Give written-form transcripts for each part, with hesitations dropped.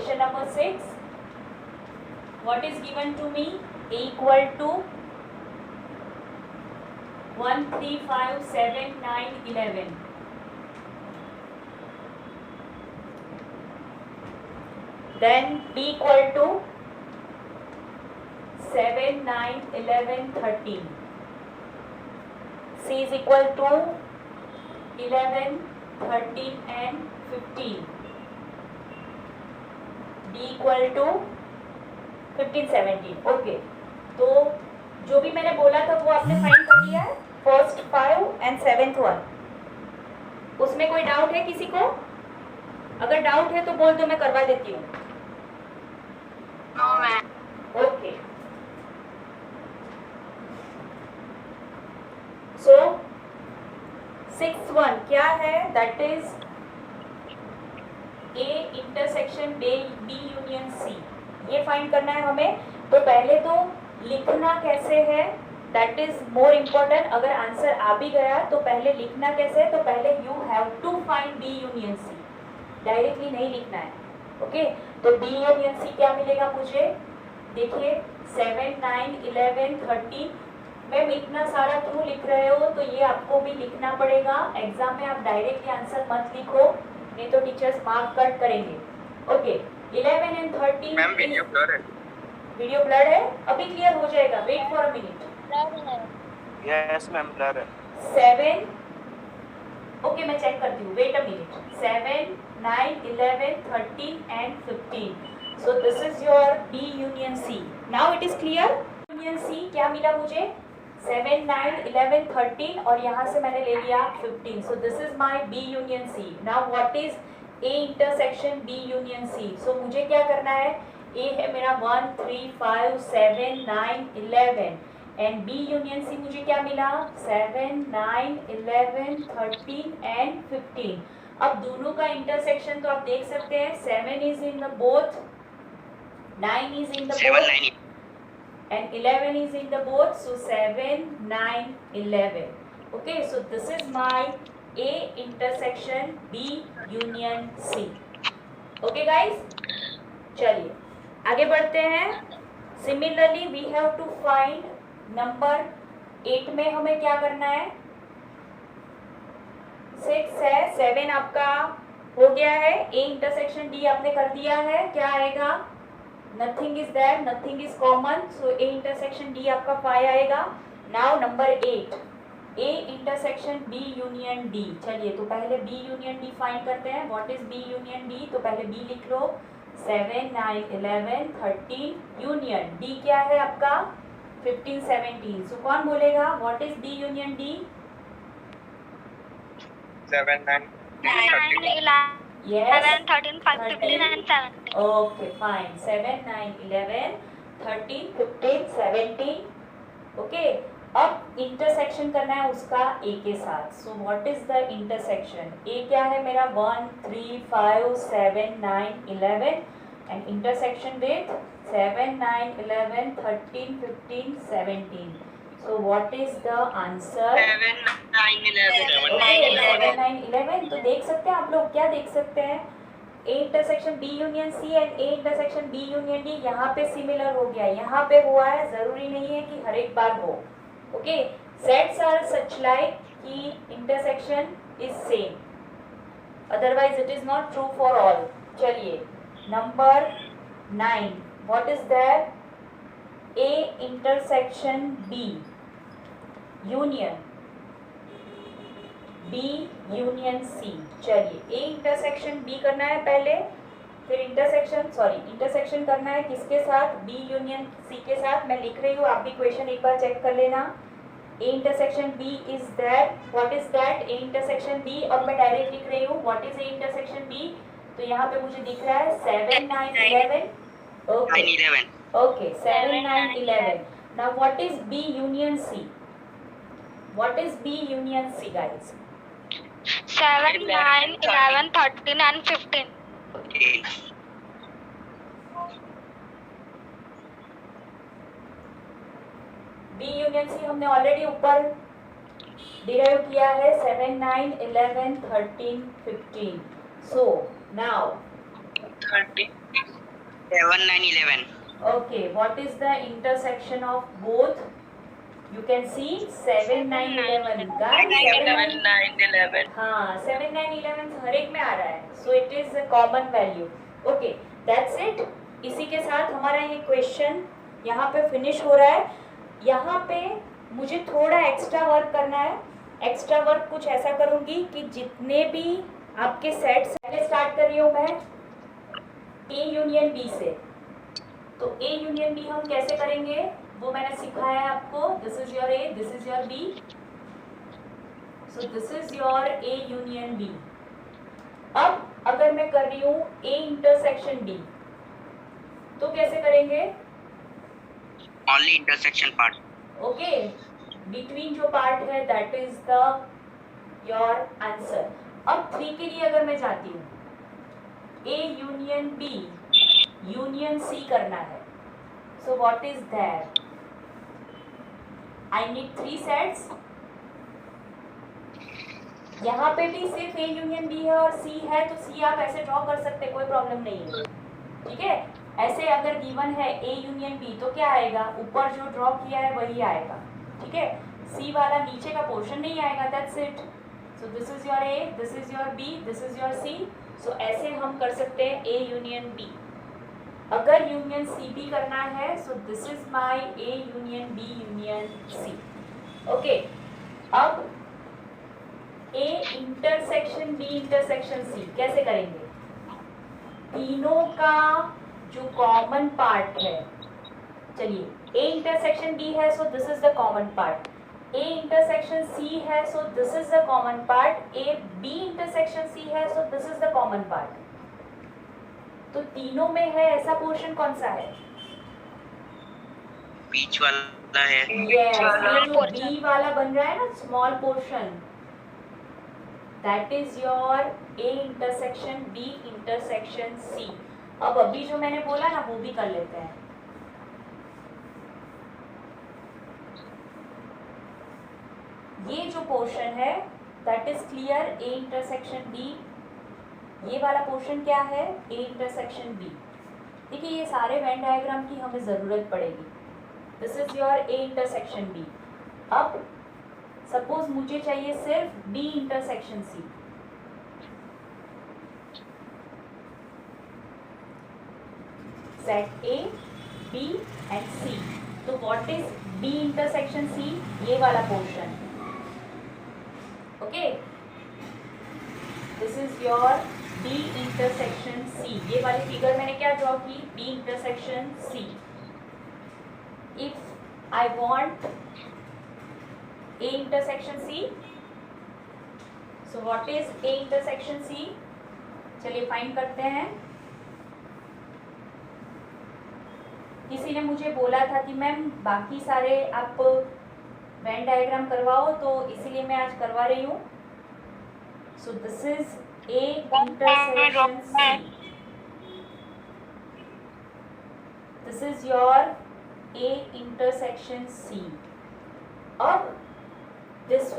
Question number 6. What is given to me? A equal to 1, 3, 5, 7, 9, 11. Then B equal to 7, 9, 11, 13. C is equal to 11, 13 and 15. D equal to 15, 17. Okay, तो जो भी मैंने बोला था वो आपने फाइंड कर लिया है, फर्स्ट 5 एंड 7th 1. उसमें कोई डाउट है किसी को? अगर डाउट है तो बोल दो, मैं करवा देती हूँ. ओके, सो 6th 1 क्या है? That is A intersection B union C. ये फाइंड करना है हमें. तो पहले तो लिखना कैसे है, दैट इज मोर इम्पोर्टेंट. अगर आंसर आ भी गया तो पहले लिखना कैसे है, तो पहले you have to find B union C. Directly नहीं लिखना है. ओके, तो B यूनियन C क्या मिलेगा मुझे? देखिए 7, 9, 11, 13. मैम इतना सारा क्यों लिख रहे हो? तो ये आपको भी लिखना पड़ेगा. एग्जाम में आप डायरेक्टली आंसर मत लिखो, नहीं तो टीचर्स मार्क कट करेंगे. Okay, 11 and 13. Ma'am video blur है. वीडियो ब्लर है? अभी क्लियर हो जाएगा. Wait for a minute. Yes ma'am blur है. 7. ओके, मैं चेक करती हूँ. Wait a minute. 7, 9, 11, 13 and 15. So this is your B union C. Now it is clear. Union C क्या मिला मुझे? 7, 9, 11, 13 और यहाँ से मैंने ले लिया 15. So this is my B union C. Now what is A intersection B union C? सो मुझे क्या करना है? A है मेरा 1, 3, 5, 7, 9, 11 एंड B यूनियन C मुझे क्या मिला? 7, 9, 11, 13 एंड 15. अब दोनों का इंटरसेक्शन तो आप देख सकते हैं. 7 is in the both, 9 is in the 7, both 9. and 11 is in the both. So 7, 9, 11. Okay, so this is my A intersection B union C. Okay guys, चलिए आगे बढ़ते हैं. Similarly we have to find number 8 में हमें क्या करना है? 6 है, 7 आपका हो गया है. A intersection D आपने कर दिया है. क्या आएगा? Nothing is there, nothing is common. So A intersection D आपका 5 आएगा. Now number 8, A intersection B union D. चलिए तो पहले B यूनियन D फाइंड करते हैं. What is B union D? तो पहले B लिख लो. 7, 9, 11, 13 यूनियन D क्या है आपका? 15, 17. सो कौन बोलेगा what is B union D? 7, 9, 13. Yes. 7, 13, 15 and 17. Okay, fine. 7, 9, 11, 13, 15, 17. Okay. अब इंटरसेक्शन करना है उसका A के साथ. सो what is the intersection? A क्या है मेरा? 1, 3, 5, 7, 9, 11 and intersection with 7, 9, 11, 13, 15, 17. So what is the answer? 7, 9, 11. 7, 9, 11. तो देख सकते हैं आप लोग, क्या देख सकते हैं? A intersection B union C and A intersection B union D यहाँ पे सिमिलर हो गया, यहाँ पे हुआ है. जरूरी नहीं है कि हर एक बार हो. Okay, sets are such like कि intersection is same, otherwise it is not true for all. चलिए number 9, what is that? A intersection B union B union C. चलिए A इंटरसेक्शन B करना है पहले, फिर इंटरसेक्शन करना है किसके साथ? B यूनियन C के साथ. मैं लिख रही हूँ, आप भी क्वेश्चन एक बार चेक कर लेना. A intersection B is that. What is that? A intersection B. और मैं डायरेक्ट लिख रही हूँ what is A intersection B. तो यहाँ पे मुझे दिख रहा है 7, 9, 11. Okay, 9, 11. Okay, 7, 9, 11. Now what is B union C? What is B union C, guys? 7, 9, 11, 13 and 15. Okay. B union C हमने ऑलरेडी ऊपर डिराइव किया है. 7, 9, 11, 13, 15. So now 30. 7, 9, 11. Okay, what is the intersection of both? You can see 7, 9, 11. Guys, 7, 9, 11. हाँ 7, 9, 11 हर एक में आ रहा है. So it is a common value. Okay, that's it. इसी के साथ हमारा ये क्वेश्चन यहाँ पे फिनिश हो रहा है. यहाँ पे मुझे थोड़ा एक्स्ट्रा वर्क करना है. एक्स्ट्रा वर्क कुछ ऐसा करूँगी कि जितने भी आपके सेट्स, पहले स्टार्ट कर रही हूँ मैं A यूनियन B से. तो A यूनियन B हम कैसे करेंगे वो मैंने सिखाया है आपको. This is your A, this is your B. So this is your A union B. अब अगर मैं कर रही हूँ A इंटरसेक्शन B तो कैसे करेंगे? Only intersection part. Okay, between जो पार्ट है that is the your answer. अब 3 के लिए अगर मैं जाती हूँ A union B union C करना है. सो what is that? I need 3 sets. यहाँ पे भी सिर्फ A यूनियन B है और C है तो C आप ऐसे ड्रॉ कर सकते, कोई प्रॉब्लम नहीं है. ठीक है, ऐसे अगर गिवन है A यूनियन B तो क्या आएगा? ऊपर जो ड्रॉ किया है वही आएगा. ठीक है, C वाला नीचे का पोर्शन नहीं आएगा. That's it. So this is your A, this is your B, this is your C. सो ऐसे हम कर सकते हैं A यूनियन B. अगर यूनियन C B करना है सो this is my A union B union C. Okay, अब A intersection B intersection C कैसे करेंगे? तीनों का जो कॉमन पार्ट है, चलिए A इंटरसेक्शन B है सो this is the common part. A intersection C है सो this is the common part. A B intersection C है सो this is the common part. तो तीनों में है ऐसा पोर्शन कौन सा है? बीच वाला है. Yes, ये जो B वाला बन रहा है ना small portion, that is your A intersection B intersection C. अब अभी जो मैंने बोला ना वो भी कर लेते हैं. ये जो पोर्शन है that is clear A intersection B. ये वाला पोर्शन क्या है? A intersection B. देखिए ये सारे वेन डायग्राम की हमें ज़रूरत पड़ेगी. This is your A intersection B. अब सपोज मुझे चाहिए सिर्फ B intersection C. Set A, B and C. तो what is B intersection C? ये वाला portion. Okay, this is your B intersection C. ये वाली फिगर मैंने क्या ड्रॉ की? B intersection C. If I want A intersection C, so what is A intersection C? चलिए find करते हैं. किसी ने मुझे बोला था कि मैम बाकी सारे आप वेन डायग्राम करवाओ, तो इसीलिए मैं आज करवा रही हूँ. सो this is A intersection C. This is your A intersection C. अब this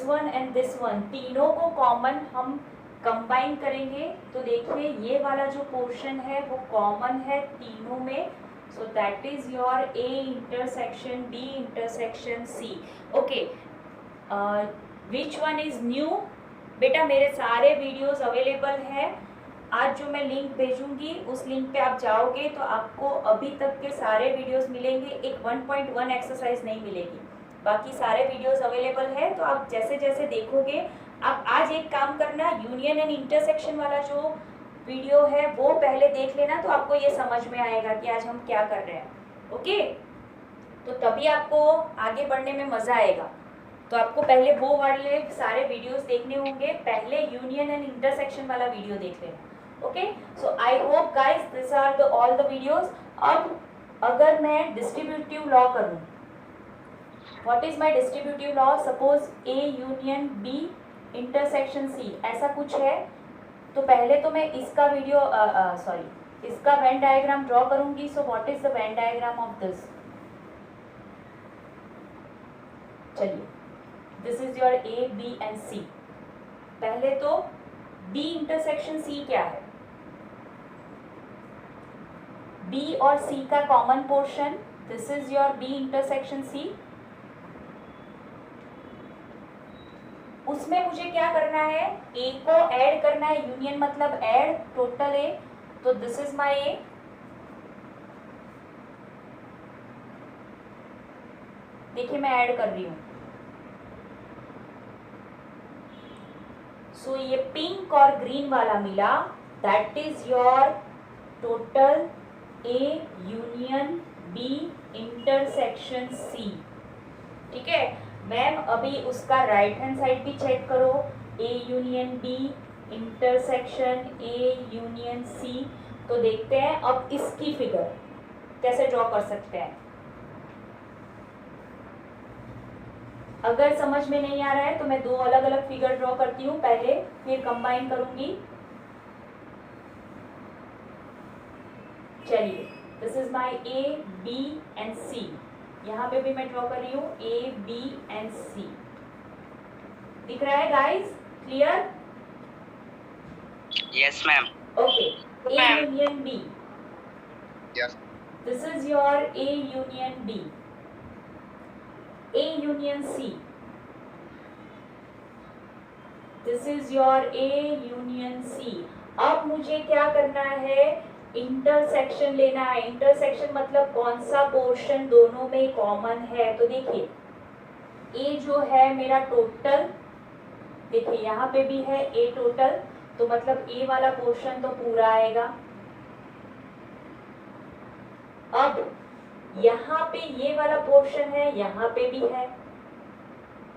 one and this one तीनों को कॉमन हम कंबाइन करेंगे तो देखिए ये वाला जो पोर्शन है वो कॉमन है तीनों में. So that is your A intersection B intersection C. Okay, which one is new? बेटा मेरे सारे वीडियोस अवेलेबल हैं. आज जो मैं लिंक भेजूंगी उस लिंक पे आप जाओगे तो आपको अभी तक के सारे वीडियोस मिलेंगे. एक 1.1 एक्सरसाइज नहीं मिलेगी. बाकी सारे वीडियोस अवेलेबल है. तो आप जैसे जैसे देखोगे, आप आज एक काम करना, यूनियन एंड इंटरसेक्शन वाला जो वीडियो है वो पहले देख लेना तो आपको ये समझ में आएगा कि आज हम क्या कर रहे हैं. ओके, तो तभी आपको आगे बढ़ने में मज़ा आएगा. तो आपको पहले वो वाले सारे वीडियोस देखने होंगे. पहले यूनियन एंड इंटरसेक्शन वाला वीडियो देख लेना. Okay, so I hope guys this are the all the videos. अब अगर मैं डिस्ट्रीब्यूटिव लॉ करूं, what is my distributive law? Suppose A union B intersection C ऐसा कुछ है. तो पहले तो मैं इसका वीडियो इसका वेन डायग्राम ड्रॉ करूंगी. So what is the Venn diagram of this? चलिए, this is your A B and C. पहले तो B इंटरसेक्शन C क्या है? बी और सी का common portion, this is your B intersection C. उसमें मुझे क्या करना है, ए को ऐड करना है, यूनियन मतलब ऐड टोटल ए, तो दिस इज माय ए। देखिए मैं ऐड कर रही हूं। सो ये पिंक और ग्रीन वाला मिला, that is your total A union B intersection C. ठीक है मैम, अभी उसका राइट हैंड साइड भी चेक करो, A union B intersection A union C. तो देखते हैं अब इसकी फिगर कैसे ड्रॉ कर सकते हैं। अगर समझ में नहीं आ रहा है तो मैं दो अलग अलग फिगर ड्रॉ करती हूँ पहले, फिर कंबाइन करूंगी। चलिए, this is my A B and C. यहाँ पे भी मैं ड्रॉ कर रही हूँ ए बी एंड सी। दिख रहा है guys, clear? Yes, ma'am. Okay, A union B, Yes. This is your A union B. A union C, this is your A union C। अब मुझे क्या करना है, इंटरसेक्शन लेना है। इंटरसेक्शन मतलब कौन सा पोर्शन दोनों में कॉमन है। तो देखिए A जो है मेरा टोटल, देखिए यहाँ पे भी है A टोटल, तो मतलब A वाला पोर्शन तो पूरा आएगा। अब यहाँ पे ये वाला पोर्शन है, यहाँ पे भी है,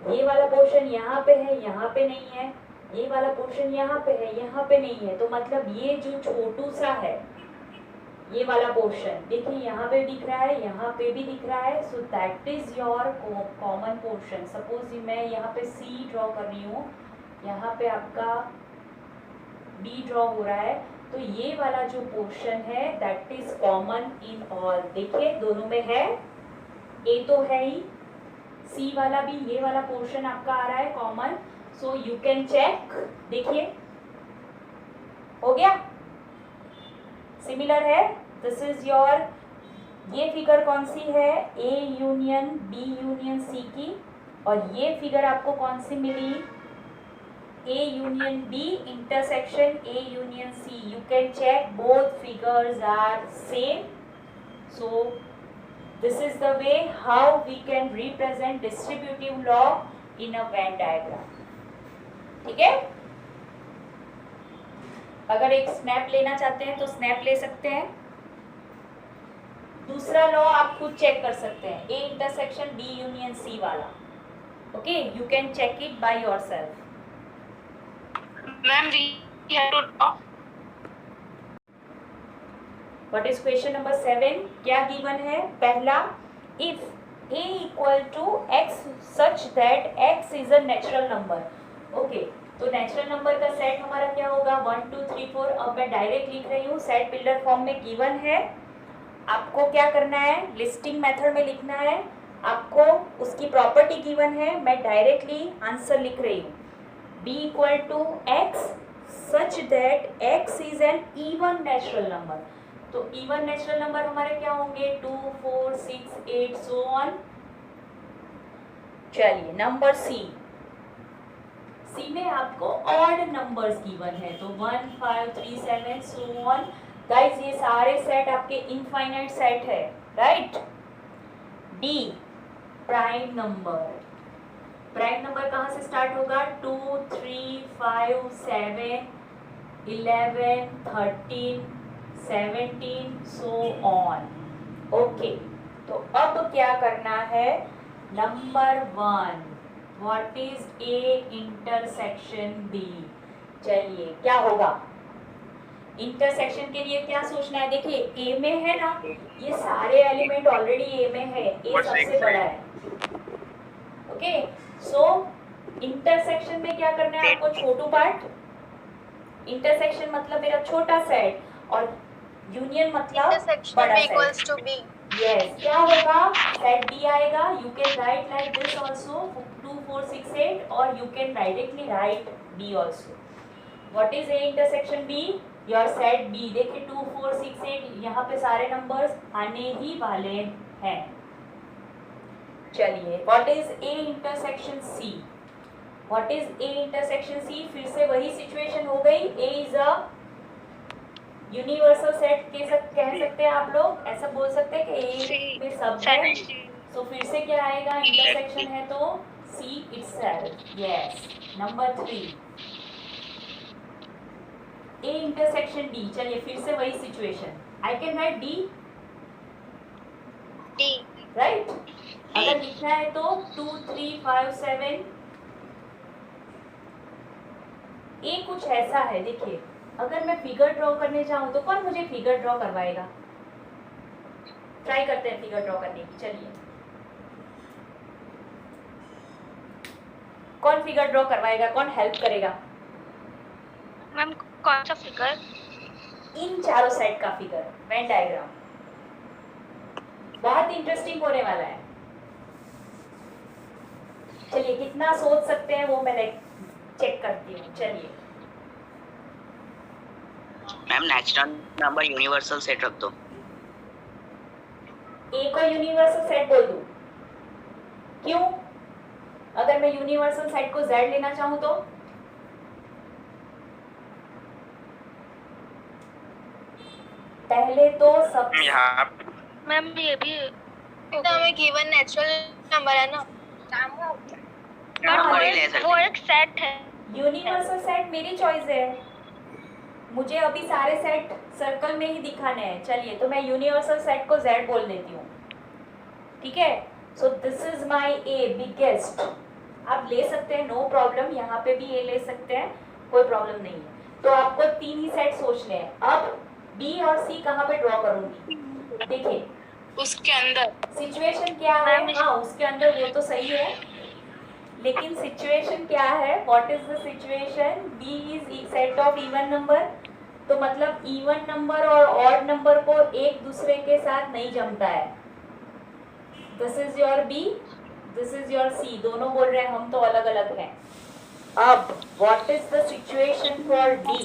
ये वाला पोर्शन यहाँ पे है, यहाँ पे नहीं है, ये वाला पोर्शन यहाँ पे है, यहाँ पे नहीं है। तो मतलब ये जो छोटू सा है ये वाला पोर्शन, देखिए यहाँ पे दिख रहा है, यहाँ पे भी दिख रहा है। So that is your common portion. Suppose मैं यहाँ पे सी ड्रॉ कर रही हूँ, यहाँ पे आपका बी ड्रॉ हो रहा है, तो ये वाला जो पोर्शन है that is common in all. देखिए दोनों में है, ए तो है ही, सी वाला भी, ये वाला पोर्शन आपका आ रहा है common. So you can check, देखिए हो गया, सिमिलर है। दिस इज योर, ये फिगर कौन सी है, A union B union C की, और ये फिगर आपको कौन सी मिली, A union B intersection A union C. You can check both figures are same. So this is the way how we can represent distributive law in a Venn diagram. ठीक है? अगर एक snap लेना चाहते हैं तो स्नैप ले सकते हैं। दूसरा लॉ आप खुद चेक कर सकते हैं, A intersection B union C वाला। Okay, you can check it by yourself. Ma'am, we have to draw. What is question number 7? क्या गिवन है? पहला, if a equal to x such that x is a natural number. Okay, तो natural number का set हमारा क्या होगा, 1 2 3 4। अब मैं डायरेक्ट लिख रही हूँ, सेट बिल्डर फॉर्म में गिवन है। आपको क्या करना है, लिस्टिंग मेथड में लिखना है। आपको उसकी प्रॉपर्टी गिवन है, मैं डायरेक्टली आंसर लिख रही हूँ। b equal to x such that x is an even natural number। तो even natural number हमारे क्या होंगे, 2 4 6 8 so on। चलिए नंबर सी, सी में आपको ऑड नंबर्स गिवन है, तो 1 5 3 7 so on। गाइस ये सारे सेट आपके इनफाइनाइट सेट है, right. D prime number, prime number कहाँ से स्टार्ट होगा, 2 3 5 7 11 13 17 सो ऑन। ओके, तो अब क्या करना है, number 1, what is A intersection B. चलिए क्या होगा, इंटरसेक्शन के लिए क्या सोचना है, देखिए ए में है ना, ये सारे एलिमेंट ऑलरेडी ए में है, ए सबसे बड़ा है। ओके, सो इंटरसेक्शन में क्या करना है आपको, छोटू पार्ट, इंटरसेक्शन मतलब मेरा छोटा सेट, और यूनियन मतलब बड़ा सेट। यस, क्या होगा, सेट बी आएगा। You can write like this also, 2 4 6 8, और you can directly write B also. What is A intersection B, your set B, देखिए 2 4 6 8 यहाँ पे सारे नंबर्स आने ही वाले हैं। चलिए what is A intersection C, what is A intersection C, फिर से वही सिचुएशन हो गई। A is a universal set कह सकते हैं आप लोग, ऐसा बोल सकते हैं कि ए में सब है। तो फिर से क्या आएगा, इंटरसेक्शन है तो C itself, yes. Number 3 A intersection D, चलिए फिर से वही situation, I can write D, right. अगर लिखना है तो 2 3 5 7, ए कुछ ऐसा है। देखिए अगर मैं फिगर ड्रॉ करने चाहूँ तो कौन मुझे फिगर ड्रॉ करवाएगा, ट्राई करते हैं फिगर ड्रॉ करने की। चलिए कौन फिगर ड्रॉ करवाएगा, कौन हेल्प करेगा? मैम कौन सा फिगर? इन चारों साइड का फिगर, वेन डायग्राम, बहुत इंटरेस्टिंग होने वाला है। चलिए कितना सोच सकते हैं वो मैं चेक करती हूँ। चलिए ma'am natural number universal set रख दो। ए को यूनिवर्सल सेट बोल दूं, क्यों? अगर मैं यूनिवर्सल सेट को z लेना चाहूँ तो पहले तो सब मैम ये भी हमें गिवन नेचुरल नंबर है ना, वो एक सेट है। यूनिवर्सल सेट मेरी चॉइस है, मुझे अभी सारे सेट सर्कल में ही दिखाने हैं। चलिए तो मैं यूनिवर्सल सेट को z बोल देती हूँ, ठीक है। सो this is my A biggest, आप ले सकते हैं नो प्रॉब्लम, यहाँ पे भी ए ले सकते हैं, कोई प्रॉब्लम नहीं है। तो आपको 3 ही सेट सोचने हैं। अब बी और सी कहाँ पे ड्रॉ करूंगी, देखिए उसके अंदर सिचुएशन क्या है। हाँ उसके अंदर, वो तो सही है, लेकिन सिचुएशन क्या है, what is the situation, B is set of even number. तो मतलब इवन नंबर और ऑड नंबर को एक दूसरे के साथ नहीं जमता है। This is your B, this is your C, दोनों बोल रहे हैं हम तो अलग अलग हैं। अब what is the situation for D,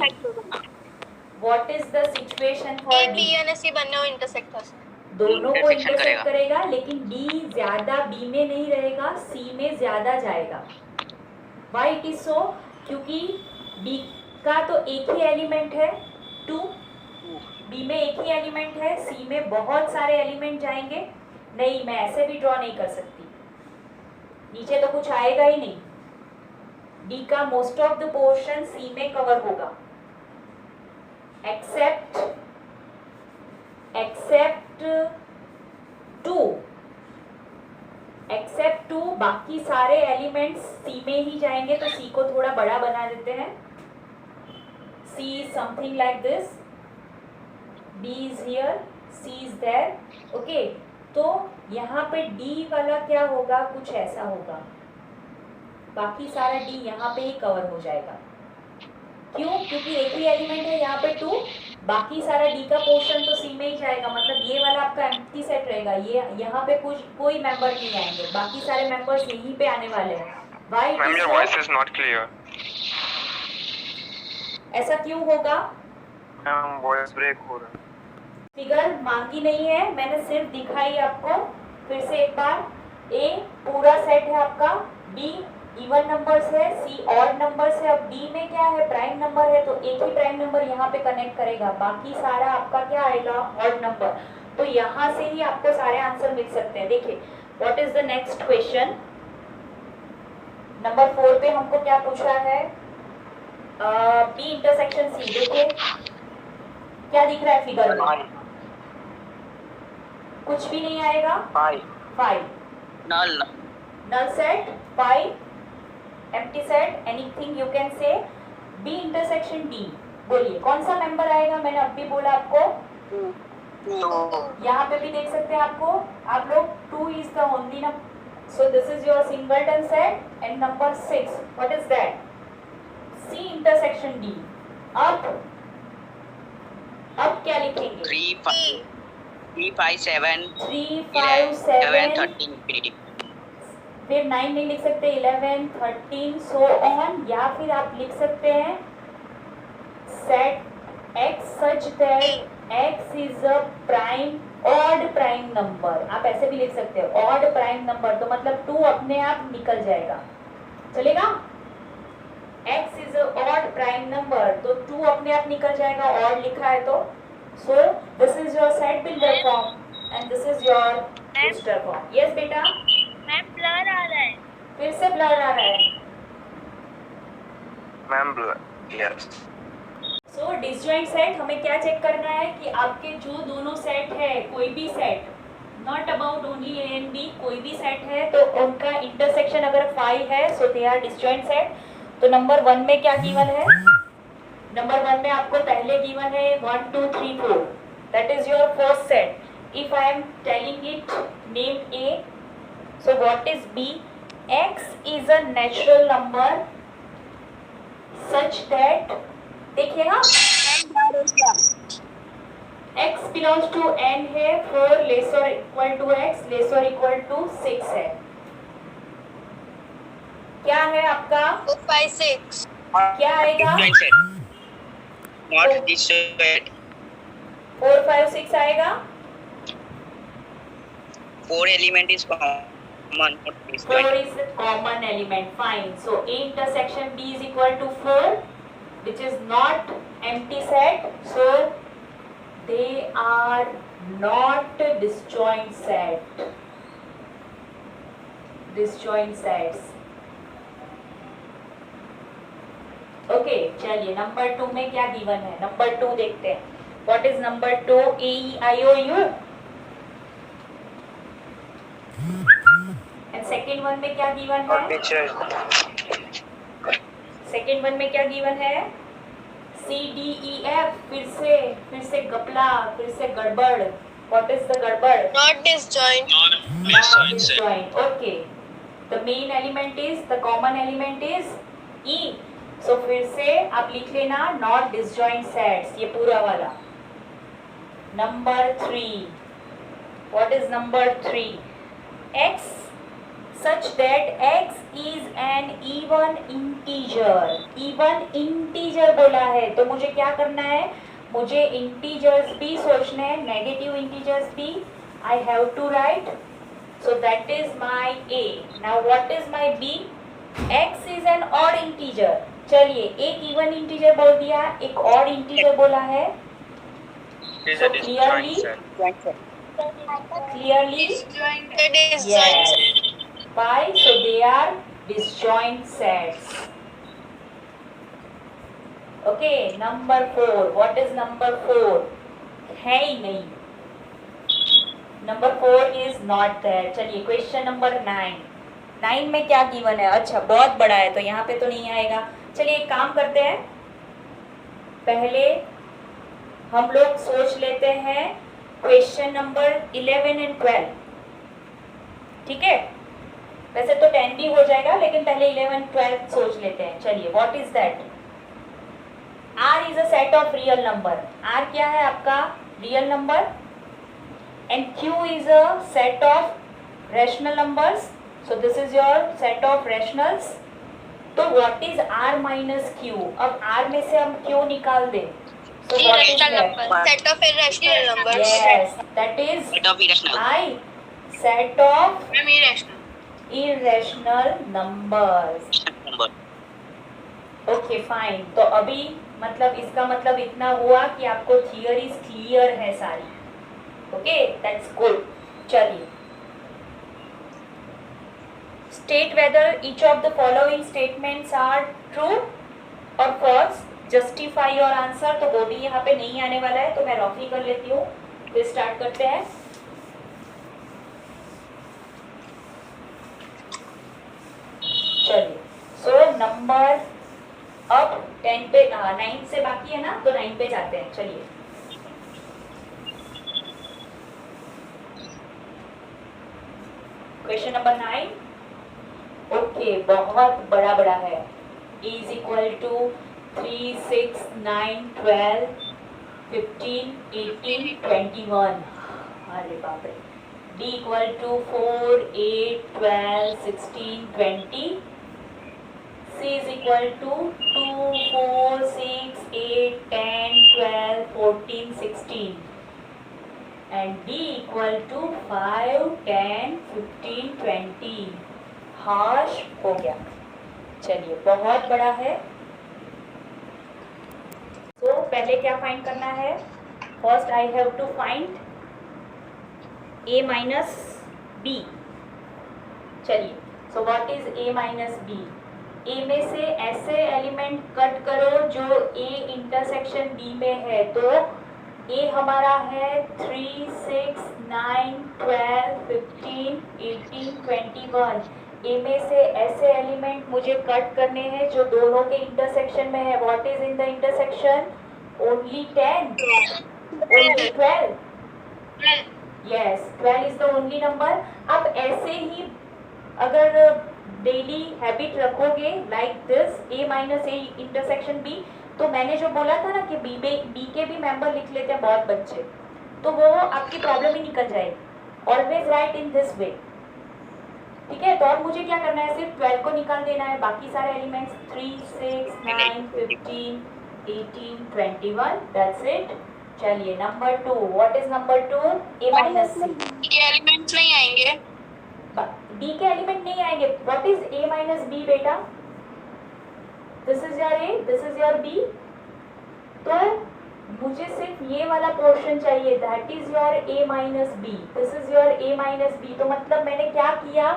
what is the situation for A D, B और सी बनने में इंटरसेक्ट कर सकते, दोनों को इंटरसेक्ट करेगा, लेकिन डी ज्यादा बी में नहीं रहेगा, सी में ज्यादा जाएगा। वाई इट इज सो, क्योंकि बी का तो एक ही एलिमेंट है 2, बी में एक ही एलिमेंट है, सी में बहुत सारे एलिमेंट जाएंगे। नहीं, मैं ऐसे भी ड्रॉ नहीं कर सकती, नीचे तो कुछ आएगा ही नहीं। डी का मोस्ट ऑफ द पोर्शन सी में कवर होगा, एक्सेप्ट 2, बाकी सारे एलिमेंट्स सी में ही जाएंगे। तो सी को थोड़ा बड़ा बना देते हैं, C is something like this, B is here, C is there, okay. तो यहाँ पे डी वाला क्या होगा, कुछ ऐसा होगा, बाकी सारा डी यहाँ पे ही कवर हो जाएगा। क्यों? क्योंकि एक ही एलिमेंट है यहाँ पे 2, बाकी सारा डी का पोर्शन तो सी में ही जाएगा। मतलब ये वाला आपका एम्प्टी सेट रहेगा, ये यहाँ पे कुछ कोई मेंबर नहीं आएंगे, बाकी सारे मेंबर्स यहीं पे आने वाले हैं। Why? Ma'am your voice is not clear. ऐसा क्यों होगा? मैम वॉइस ब्रेक हो रहा है। फिगर मांगी नहीं है, मैंने सिर्फ दिखाई आपको। फिर से एक बार, ए पूरा सेट है आपका, बी इवन नंबर्स है, सी ऑड नंबर्स है। अब डी में क्या है, प्राइम नंबर है, तो एक ही प्राइम नंबर यहाँ पे कनेक्ट करेगा, बाकी सारा आपका क्या आएगा, ऑड नंबर। तो यहाँ से ही आपको सारे आंसर मिल सकते हैं। देखिए what is the next question, number 4 पे हमको क्या पूछा है, बी इंटरसेक्शन सी। देखिए क्या दिख रहा है फिगर में, कुछ भी नहीं आएगा, 5 null set, 5 empty set, anything you can say। B intersection D, बोलिए कौन सा मेंबर आएगा, मैंने अब भी बोला आपको, यहाँ पे भी देख सकते हैं आप लोग 2 is the only number, so this is your singleton set, and number 6 what is that, C intersection D। अब क्या लिखेंगे, 3 5 7 3 5 7 13 infinity। फिर 9 नहीं लिख सकते, 11 13 सो ऑन, या फिर आप लिख सकते हैं set x such that x is a prime odd prime number, आप ऐसे भी लिख सकते हो odd prime number, तो मतलब 2 अपने आप निकल जाएगा, चलेगा? x is a odd prime number, तो 2 अपने आप निकल जाएगा, odd लिखा है तो. So this is your set builder form and this is your booster form. Yes बेटा? मैम ब्लर आ रहा है. फिर से ब्लर आ रहा है. Ma'am, yes. सो डिसजॉइंट सेट हमें क्या चेक करना है कि आपके जो दोनों सेट है, कोई भी set, not about only A and B, कोई भी सेट है तो उनका इंटरसेक्शन अगर 5 है सो दे आर डिसजॉइंट सेट. तो नंबर 1 में क्या गिवन है? नंबर 1 में आपको पहले गिवन है 1 2 3 4, that is your first set. If I am telling it name A, so what is B? x is a natural number such that, देखिएगा x belongs to n है, 4 less और equal to x, less और equal to 6 है. क्या है आपका? 4 5 6. क्या आएगा? Not disjoint. 4 5 6 आएगा. 4 element is common. Not 4 disjoint. is the common element. Fine. So A intersection B is equal to 4, which is not empty set. So they are not disjoint set. Disjoint sets. Okay चलिए number 2 में क्या given है? Number 2 देखते हैं. What is number 2? A E I O U. And second one में क्या given है? Teacher, second one में क्या गिवन है? C D E F. फिर से गपला, फिर से गड़बड़. व्हाट इज द गड़बड़? Not disjoint. Disjoint. Okay. The main element is, the common element is E. So फिर से आप लिख लेना not disjoint sets, ये पूरा वाला. Number 3. What is number 3? X such that x is an even integer. Even integer बोला है तो मुझे क्या करना है? मुझे integers भी सोचने हैं, negative integers भी. I have to write. So that is my A. Now what is my B? X is an odd integer. चलिए एक इवन इंटीजर बोल दिया, एक ऑड इंटीजर बोला है. is So a disjoint set. clearly Disjoint. yes. Why? So they are disjoint sets. Okay, number 4. What is number 4? है ही नहीं. Number 4 is not there. चलिए क्वेश्चन नंबर 9. 9 में क्या गिवन है? अच्छा बहुत बड़ा है तो यहाँ पे तो नहीं आएगा. चलिए एक काम करते हैं, पहले हम लोग सोच लेते हैं क्वेश्चन नंबर 11 एंड 12. ठीक है, वैसे तो 10 भी हो जाएगा लेकिन पहले 11 12 सोच लेते हैं. चलिए what is that? R is a set of real number. R क्या है आपका? Real number. And Q is a set of rational numbers. So this is your set of rationals. तो what is R minus Q? अब R में से हम Q निकाल दें. So what is Irrational that? number. Set of irrational numbers. Yes, that is Set of irrational. I. Set of I'm irrational. irrational numbers. Number. Okay, fine. तो अभी मतलब इसका मतलब इतना हुआ कि आपको थियरीज क्लियर है सारी. Okay, that's good. चलिए. State whether each of the following statements are true or false. Justify your answer. तो वो भी यहाँ पे नहीं आने वाला है तो मैं रफ ही कर लेती हूँ. फिर स्टार्ट करते हैं. चलिए. सो नंबर अब 10 पे 9 से बाकी है ना, तो 9 पे जाते हैं. चलिए. Question number 9. ओके बहुत बड़ा है. Is equal to 3 6 9 12 15 18 21. अरे बाप रे. D equal to 4 8 12 16 20 C is equal to 2, 4, 6, 8, 10, 12, 14, 16 and D equal to 5, 10, 15, 20. हाश हो गया। चलिए बहुत बड़ा है। तो पहले क्या फाइंड करना है? First I have to find a minus b। चलिए, so what is a minus b? a में से ऐसे एलिमेंट कट करो जो a इंटरसेक्शन b में है। तो a हमारा है 3, 6, 9, 12, 15, 18, 21। a में से ऐसे एलिमेंट मुझे कट करने हैं जो दोनों के इंटरसेक्शन में है। What is in the intersection? Only 10, only 12। Yes, 12 is the only number. अब ऐसे ही अगर डेली हैबिट रखोगे like this a minus a intersection b, तो मैंने जो बोला था ना कि b के भी मेंबर लिख लेते हैं बहुत बच्चे, तो वो आपकी प्रॉब्लम ही निकल जाएगी। Always right in this way, ठीक है? तो अब मुझे क्या करना है? सिर्फ 12 को निकाल देना है, बाकी सारे एलिमेंट्स 3, 6, 9, 15, 18, 21, दैट्स इट। चलिए number 2, what is number 2? a minus c। के एलिमेंट्स नहीं आएंगे। d के एलिमेंट नहीं आएंगे। What is a minus b बेटा? This is your a, this is your b। तो मुझे सिर्फ ये वाला पोर्शन चाहिए, that is your a minus b। This is your a minus b। तो मतलब मैंने क्या किया?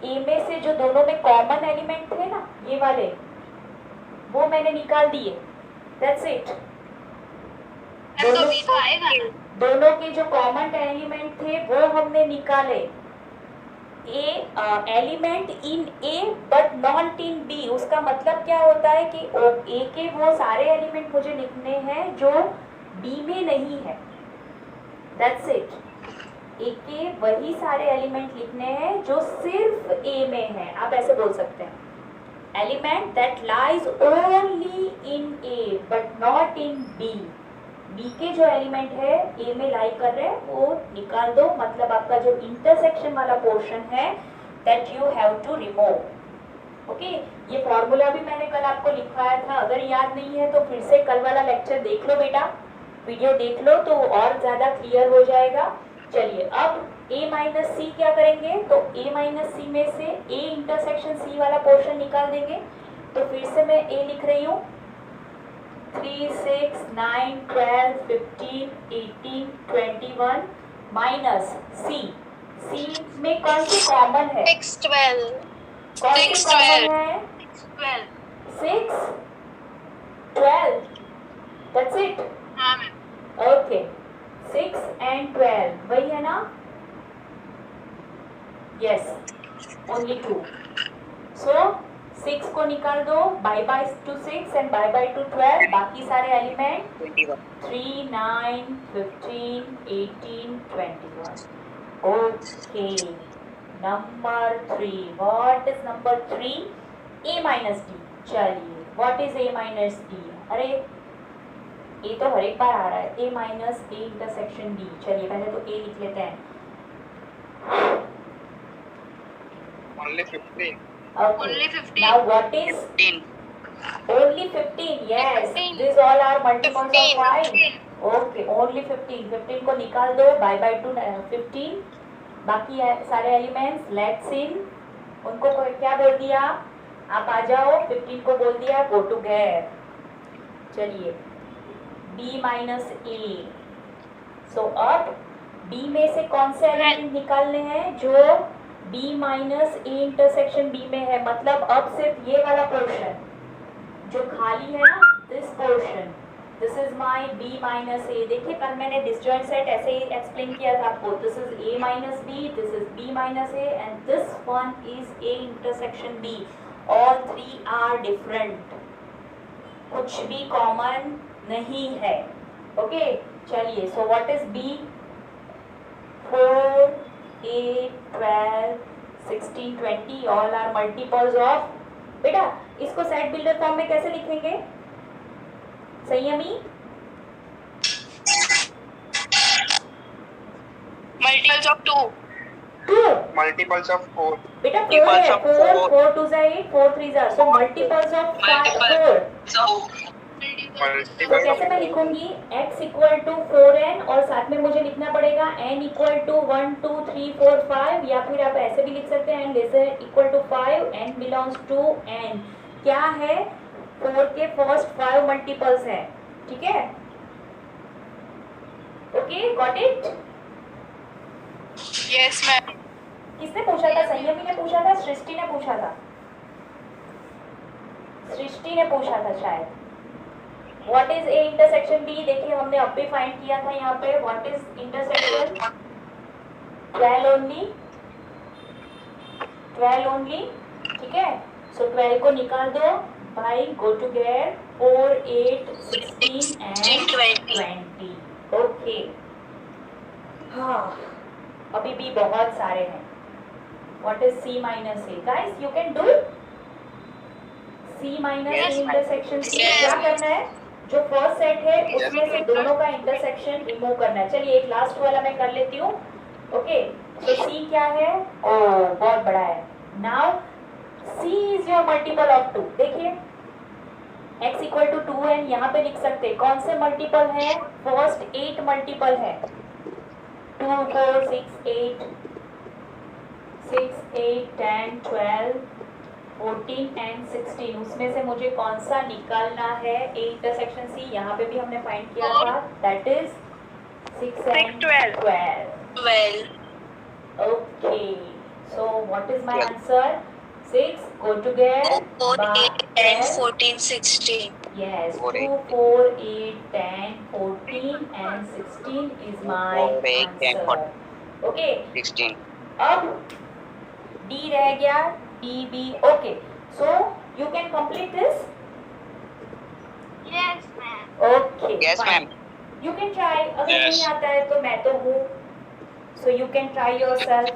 a में से जो दोनों में कॉमन एलिमेंट थे ना, ये वाले, वो मैंने निकाल दिए। That's it. तो b तो आएगा ना। दोनों के जो कॉमन एलिमेंट थे वो हमने निकाले। Element in A but not in B, उसका मतलब क्या होता है कि ए के वो सारे एलिमेंट मुझे लिखने हैं जो बी में नहीं है। That's it. ए के वही सारे एलिमेंट लिखने हैं जो सिर्फ ए में है। आप ऐसे बोल सकते हैं, element that lies only in A but not in B. B के जो एलिमेंट है ए में लाई कर रहे हैं वो निकाल दो। मतलब आपका जो इंटरसेक्शन वाला पोर्शन है that you have to remove. Okay, ये फॉर्मूला भी मैंने कल आपको लिखवाया था। अगर याद नहीं है तो फिर से कल वाला लेक्चर देख लो बेटा, वीडियो देख लो तो और ज़्यादा क्लियर हो जाएगा। चलिए अब a माइनस सी क्या करेंगे? तो a माइनस सी में से a इंटरसेक्शन c वाला पोर्शन निकाल देंगे। तो फिर से मैं a लिख रही हूँ, 3, 6, 9, 12, 15, 18, 21 माइनस c। c में कौन सी कॉमन है? 6, 12। कौन सी 6, कॉमन है? 12। 6, 12, that's it। हाँ मैम। ओके, 6 and 12 वही है ना? Yes, only 2। सो 6 को निकाल दो, bye bye to 6 and bye bye to 12। बाकी सारे element 3, 9, 15, 18, 21। Okay, number 3, what is number 3? a minus D. चलिए, what is a minus D? अरे ए तो हर एक बार आ रहा है, a minus A intersection D. चलिए पहले तो a लिख लेते हैं। Only 15. Okay. Only 15. Now what is 15. only 15? Yes. 15. These all are multiples of 5. 15. Okay. Only 15. 15 को निकाल दो. By 2 15. बाकी सारे एलिमेंट्स लेट्स इन, उनको क्या बोल दिया? आप आ जाओ। 15 को बोल दिया गो टू गैर। चलिए b माइनस ए। सो अब b में से कौन से एलिमेंट निकालने हैं जो b minus A intersection b में है? मतलब अब सिर्फ ये वाला पोर्शन जो खाली है ना, this portion, this is my b minus A. देखिए कल मैंने डिसजॉइंट सेट ऐसे ही एक्सप्लेन किया था आपको। This is a minus b, this is b minus A and this one is a intersection b। All 3 are different, कुछ भी common नहीं है। ओके, चलिए so what is b? 4, 8, 12, 16, 20 all are multiples of. बेटा इसको सेट बिल्डर फॉर्म में कैसे लिखेंगे संयमी? Multiples of 2. 2 Multiples of 4. बेटा 4 Multiples है, of 4 four. 4 2 जा 8 4 3 जा, so multiples of 4. So तो Multiples कैसे मैं of लिखूंगी x इक्वल टू 4n और साथ में मुझे लिखना पड़ेगा n इक्वल टू 1 2 3 4 5, या फिर आप ऐसे भी लिख सकते हैं n lesser equal to 5, n belongs to n. क्या है 4 के फर्स्ट 5 मल्टीपल्स है. ठीक है, okay, got it. Yes ma'am. किसने पूछा था? संयमी ने पूछा था, सृष्टि ने पूछा था. सृष्टि ने पूछा था शायद. What is A intersection B? देखिए हमने अब भी फाइंड किया था यहाँ पे. What is intersection? 12 only, 12 only. ठीक है, सो 12 को निकाल दो. भाई go to get 4 8 16 and 20. Okay, हाँ, अभी भी बहुत सारे हैं. What is C minus A? Guys you can do it. C minus A intersection C. क्या करना है? जो फर्स्ट सेट है उसमें से दोनों का इंटरसेक्शन रिमूव करना है. चलिए एक लास्ट वाला मैं कर लेती हूँ. ओके, तो C क्या है? ओह बहुत बड़ा है. Now C is your multiple of 2. देखिए x इक्वल टू 2n यहाँ पे लिख सकते हैं. कौन से मल्टीपल है? फर्स्ट 8 मल्टीपल है. 2 4 6 8 6 8 10 12 14 एंड 16. उसमें से मुझे कौन सा निकालना है? A intersection C. यहाँ पे भी हमने फाइंड किया था. That is 6 and 12. 12. Okay, so what is my answer? 6. Go to get 4 by 8 10 14 16. Yes, 4, 2 4 8 10 14 and 16 is my 4, 8, 10, answer. Okay, 16. अब D रह गया. D B. Okay, so you can complete this. Yes ma'am. Okay, Yes, fine. ma'am. You can try. अगर Yes. नहीं आता है तो मैं तो हूँ. So you can try yourself.